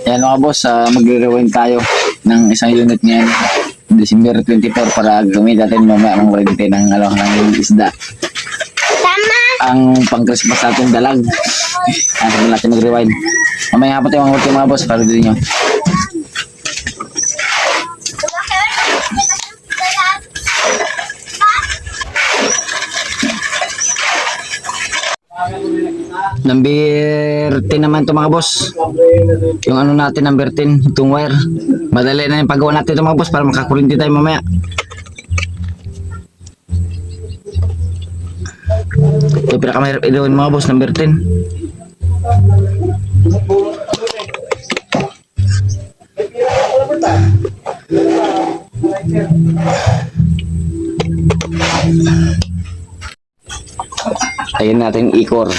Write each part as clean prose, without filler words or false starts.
Ayan mga boss, magre-rewind tayo ng isang unit ngayon. December 24 para gamitin natin mamaya ng kuryente ng, ng isda. Tama! Ang pang-Christmas natin dalag. Sabi natin mag-rewind. Mamaya nga po tayo mga boss para din nyo. Number 10 naman ito mga boss. Yung ano natin number 10, itong wire. Madali na yung paggawa natin ito mga boss para makakurinti tayo mamaya. Ito yung pinakamahirap ilawin mga boss, number 10. Ayan natin ikor.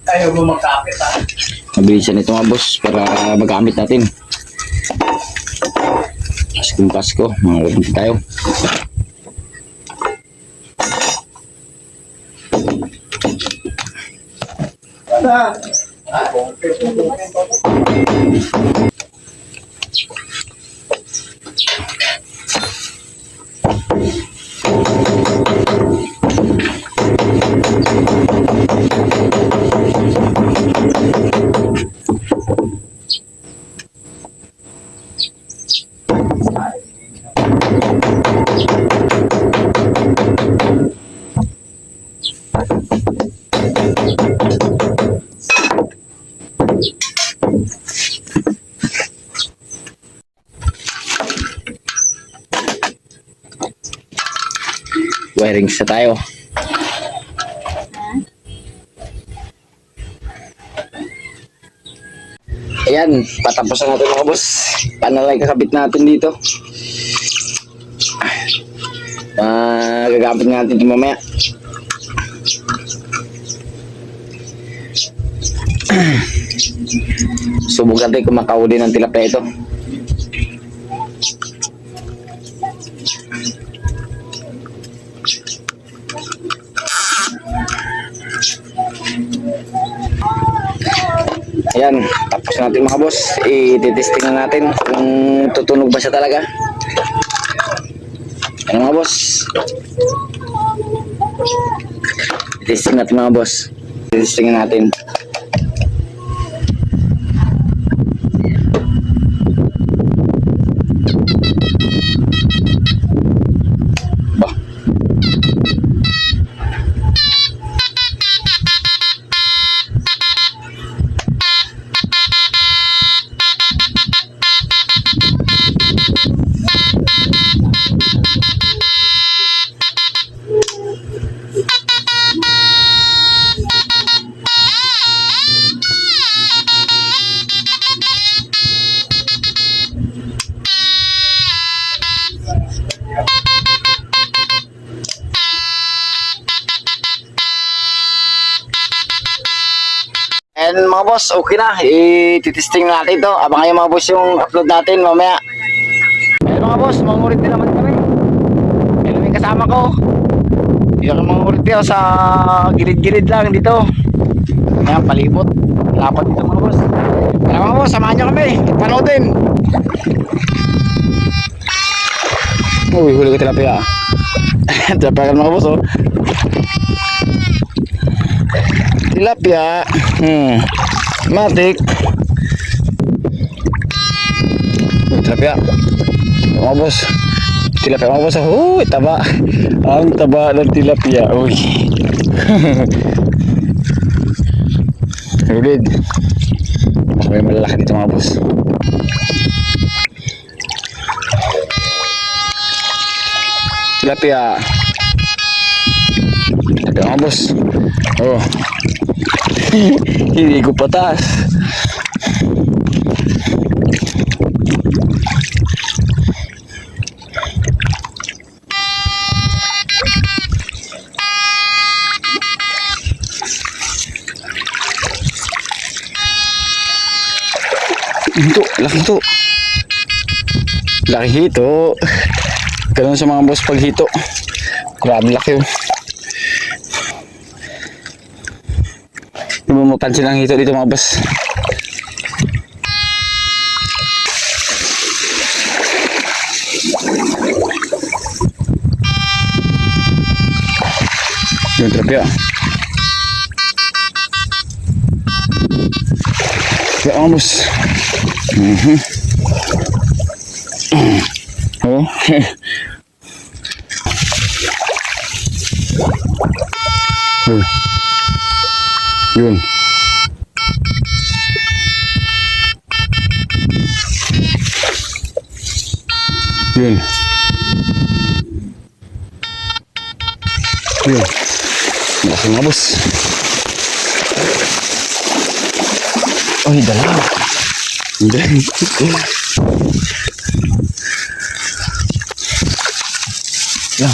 Ayaw mo magkapit ha. Mabilisan ito mga boss para magamit natin. Paskong Pasko, mga kurinti tayo. Wiring sa tayo. Ayan, patapos na natin mga boss. Panalay kakabit natin dito. Gagamit natin ito mamaya. Subok natin kung makahuli ng tilapia ito. Ayan, tapos natin mga boss. I-testing na natin kung tutunog ba siya talaga. Ayan mga boss. I-testing natin mga boss. I-testing natin. And mga boss, okay na. I-testing natin ito. Abangan yung mga boss yung upload natin mamaya. Ayan mga boss, mangurit din naman kami. Ayan yung kasama ko. Yung mangurit din sa gilid-gilid lang dito. Ayan, palibot. Lapat dito mga boss. Ayan mga boss, samahan nyo kami. Panoodin. Uy, huli ko tilapia. Tilapia ka mga boss, oh. Tilapia. Matik. Tilapia. Mga boss. Tilapia mga boss. Uy, taba. Ang taba ng tilapia. Uy. Rulid. May malalaki dito mga boss. Tilapia. Tilapia mga boss. Oh. Hindi ko patas. Hito, laki hito. Laki hito. Ganun sa mga boss pag hito. Grabe laki yun. Hindi mo mapansin ang hito dito mga boss. Yung tilapia. Ya mga boss. Oh. Oh. Yun. Yun. Yun. Malaki mga boss. Oh, dalawa. Hindi. Yan.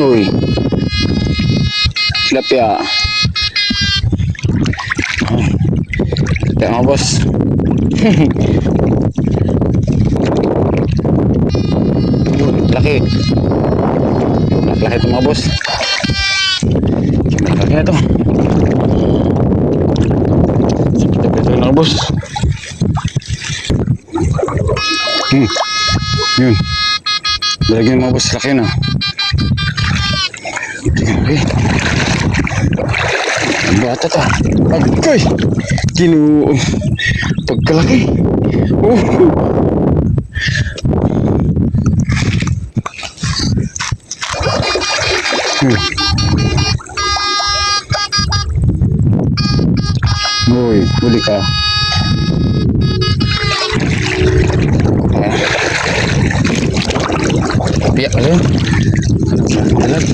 Uy. Tilapia. Oh. Tilapia mga boss. Laki. Laki ito mga boss. Laki na ito. Ito mga boss. Yun. Lagyan mga boss. Laki na. Okay. Bata to. Agay! Ginoo. Pagkalaki. Oh. Uy, huli ka. Biyak ka rin. Alat.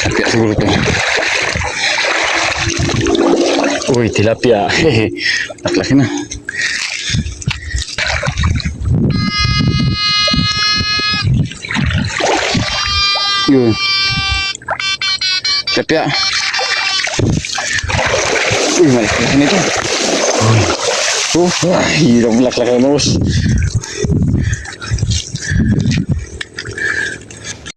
Tilapia siguro to. Uy, tilapia. Hehe. Laki na. Yun. Tilapia. Uy, malaki nito. Oh, hirap laki-laki mo, boss.